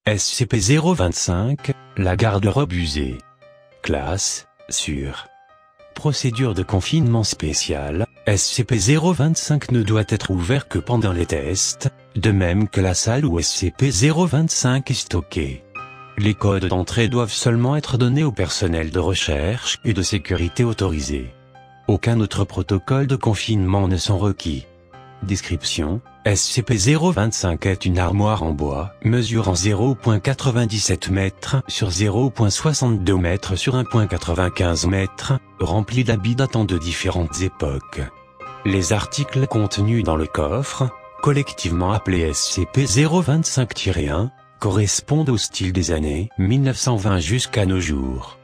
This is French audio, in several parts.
SCP-025, la garde-robe usée. Classe, sûre. Procédure de confinement spéciale, SCP-025 ne doit être ouvert que pendant les tests, de même que la salle où SCP-025 est stocké. Les codes d'entrée doivent seulement être donnés au personnel de recherche et de sécurité autorisé. Aucun autre protocole de confinement ne sont requis. Description: SCP-025 est une armoire en bois, mesurant 0,97 m sur 0,62 m sur 1,95 m, remplie d'habits datant de différentes époques. Les articles contenus dans le coffre, collectivement appelés SCP-025-1, correspondent au style des années 1920 jusqu'à nos jours.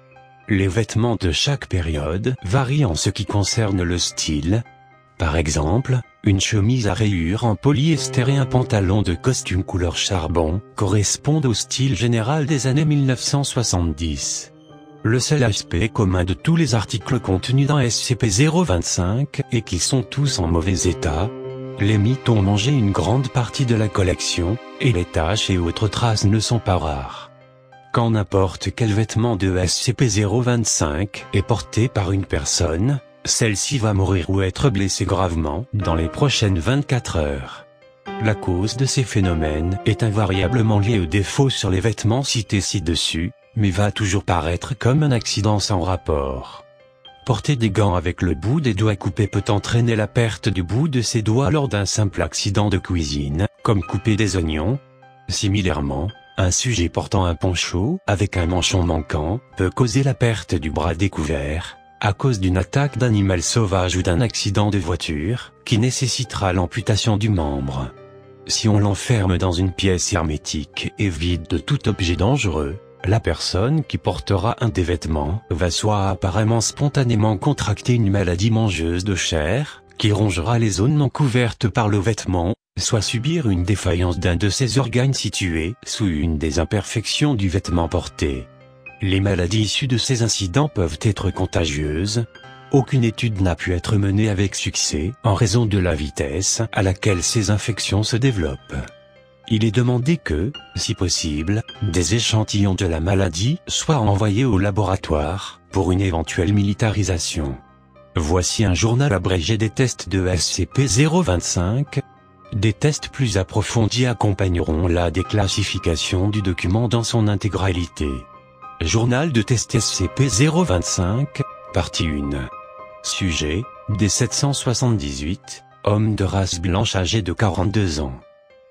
Les vêtements de chaque période varient en ce qui concerne le style. Par exemple, une chemise à rayures en polyester et un pantalon de costume couleur charbon correspondent au style général des années 1970. Le seul aspect commun de tous les articles contenus dans SCP-025 est qu'ils sont tous en mauvais état. Les mythes ont mangé une grande partie de la collection, et les taches et autres traces ne sont pas rares. Quand n'importe quel vêtement de SCP-025 est porté par une personne, celle-ci va mourir ou être blessée gravement dans les prochaines 24 heures. La cause de ces phénomènes est invariablement liée aux défauts sur les vêtements cités ci-dessus, mais va toujours paraître comme un accident sans rapport. Porter des gants avec le bout des doigts coupés peut entraîner la perte du bout de ses doigts lors d'un simple accident de cuisine, comme couper des oignons. Similairement, un sujet portant un poncho avec un manchon manquant peut causer la perte du bras découvert, à cause d'une attaque d'animal sauvage ou d'un accident de voiture, qui nécessitera l'amputation du membre. Si on l'enferme dans une pièce hermétique et vide de tout objet dangereux, la personne qui portera un des vêtements va soit apparemment spontanément contracter une maladie mangeuse de chair, qui rongera les zones non couvertes par le vêtement, soit subir une défaillance d'un de ses organes situés sous une des imperfections du vêtement porté. Les maladies issues de ces incidents peuvent être contagieuses. Aucune étude n'a pu être menée avec succès en raison de la vitesse à laquelle ces infections se développent. Il est demandé que, si possible, des échantillons de la maladie soient envoyés au laboratoire pour une éventuelle militarisation. Voici un journal abrégé des tests de SCP-025. Des tests plus approfondis accompagneront la déclassification du document dans son intégralité. Journal de test SCP-025, partie 1. Sujet, D778, homme de race blanche âgé de 42 ans.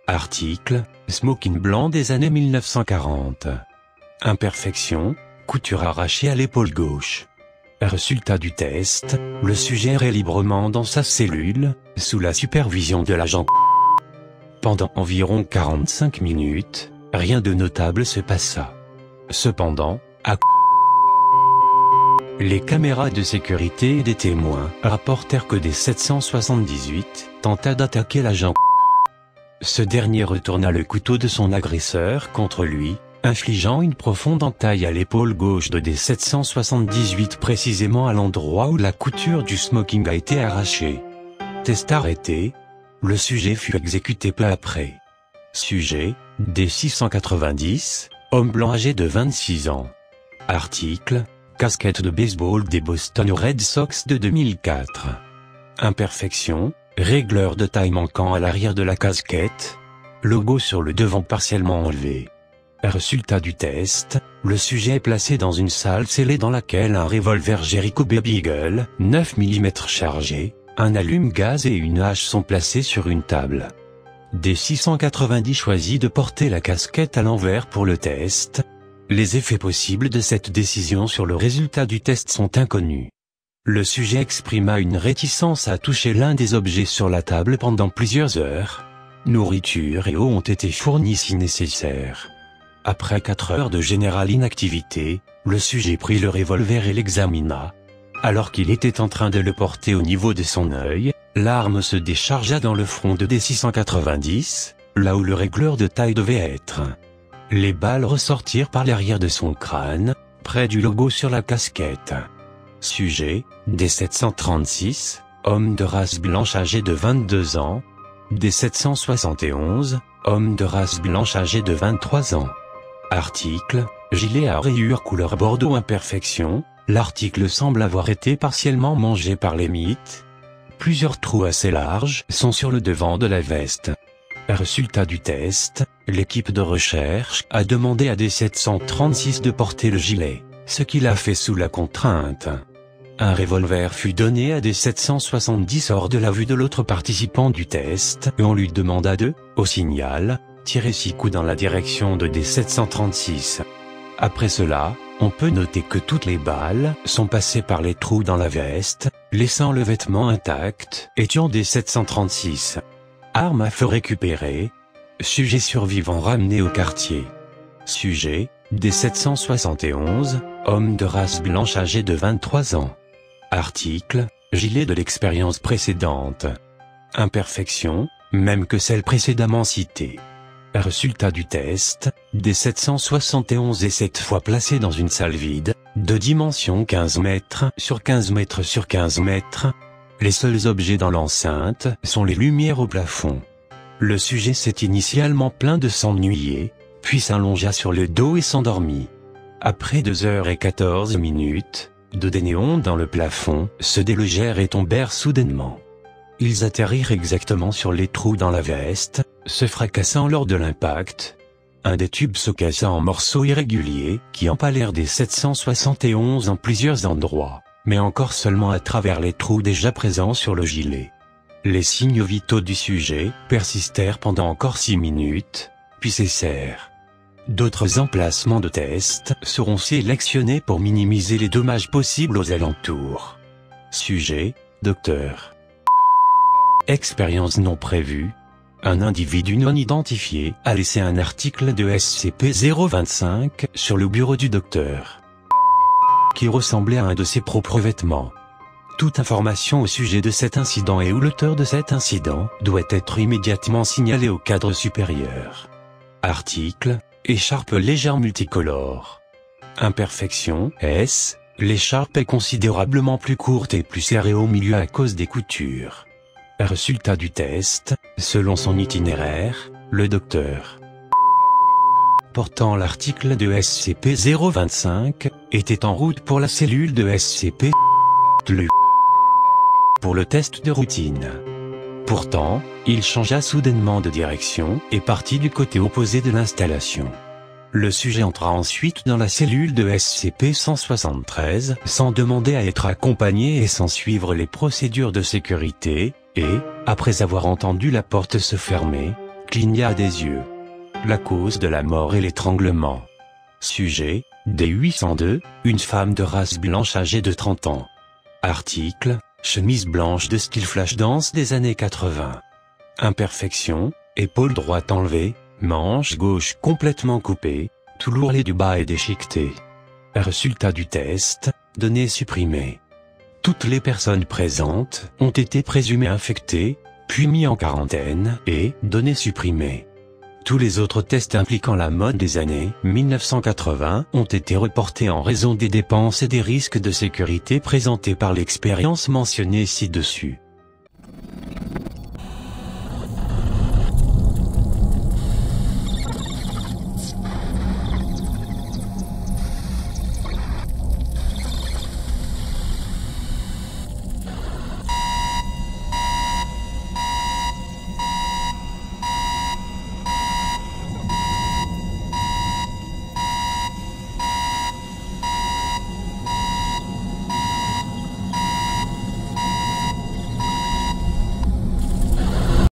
Article, smoking blanc des années 1940. Imperfection, couture arrachée à l'épaule gauche. Résultat du test, le sujet errait librement dans sa cellule, sous la supervision de l'agent. Pendant environ 45 minutes, rien de notable se passa. Cependant, les caméras de sécurité et des témoins rapportèrent que D778 tenta d'attaquer l'agent. Ce dernier retourna le couteau de son agresseur contre lui, infligeant une profonde entaille à l'épaule gauche de D778 précisément à l'endroit où la couture du smoking a été arrachée. Test arrêté. Le sujet fut exécuté peu après. Sujet, D690, homme blanc âgé de 26 ans. Article, casquette de baseball des Boston Red Sox de 2004. Imperfection, régleur de taille manquant à l'arrière de la casquette. Logo sur le devant partiellement enlevé. Résultat du test, le sujet est placé dans une salle scellée dans laquelle un revolver Jericho Baby Eagle, 9 mm chargé, un allume-gaz et une hache sont placés sur une table. D690 choisit de porter la casquette à l'envers pour le test. Les effets possibles de cette décision sur le résultat du test sont inconnus. Le sujet exprima une réticence à toucher l'un des objets sur la table pendant plusieurs heures. Nourriture et eau ont été fournis si nécessaire. Après 4 heures de générale inactivité, le sujet prit le revolver et l'examina. Alors qu'il était en train de le porter au niveau de son œil, l'arme se déchargea dans le front de D690, là où le régleur de taille devait être. Les balles ressortirent par l'arrière de son crâne, près du logo sur la casquette. Sujet, D736, homme de race blanche âgé de 22 ans. D771, homme de race blanche âgé de 23 ans. Article, gilet à rayures couleur bordeaux imperfection, l'article semble avoir été partiellement mangé par les mites. Plusieurs trous assez larges sont sur le devant de la veste. Résultat du test, l'équipe de recherche a demandé à D736 de porter le gilet, ce qu'il a fait sous la contrainte. Un revolver fut donné à D770 hors de la vue de l'autre participant du test et on lui demanda de, au signal, tirer 6 coups dans la direction de D736. Après cela, on peut noter que toutes les balles sont passées par les trous dans la veste, laissant le vêtement intact et tuant D736. Arme à feu récupérée. Sujet survivant ramené au quartier. Sujet, D771, homme de race blanche âgé de 23 ans. Article, gilet de l'expérience précédente. Imperfection, même que celle précédemment citée. Résultat du test, D771 est cette fois placé dans une salle vide, de dimension 15 mètres sur 15 mètres sur 15 mètres. Les seuls objets dans l'enceinte sont les lumières au plafond. Le sujet s'est initialement plaint de s'ennuyer, puis s'allongea sur le dos et s'endormit. Après 2h14, deux des néons dans le plafond se délogèrent et tombèrent soudainement. Ils atterrirent exactement sur les trous dans la veste, se fracassant lors de l'impact. Un des tubes se cassa en morceaux irréguliers qui empalèrent D771 en plusieurs endroits, mais encore seulement à travers les trous déjà présents sur le gilet. Les signes vitaux du sujet persistèrent pendant encore 6 minutes, puis cessèrent. D'autres emplacements de test seront sélectionnés pour minimiser les dommages possibles aux alentours. Sujet, docteur. Expérience non prévue. Un individu non identifié a laissé un article de SCP-025 sur le bureau du docteur, qui ressemblait à un de ses propres vêtements. Toute information au sujet de cet incident et ou l'auteur de cet incident doit être immédiatement signalée au cadre supérieur. Article, écharpe légère multicolore. Imperfection, S, l'écharpe est considérablement plus courte et plus serrée au milieu à cause des coutures. Résultat du test, selon son itinéraire, le docteur portant l'article de SCP-025 était en route pour la cellule de SCP pour le test de routine. Pourtant, il changea soudainement de direction et partit du côté opposé de l'installation. Le sujet entra ensuite dans la cellule de SCP-173 sans demander à être accompagné et sans suivre les procédures de sécurité, et, après avoir entendu la porte se fermer, cligna des yeux. La cause de la mort est l'étranglement. Sujet, D802, une femme de race blanche âgée de 30 ans. Article, chemise blanche de style Flashdance des années 80. Imperfection, épaule droite enlevée, manche gauche complètement coupée, tout l'ourlet du bas est déchiqueté. Résultat du test, données supprimées. Toutes les personnes présentes ont été présumées infectées, puis mis en quarantaine et données supprimées. Tous les autres tests impliquant la mode des années 1980 ont été reportés en raison des dépenses et des risques de sécurité présentés par l'expérience mentionnée ci-dessus.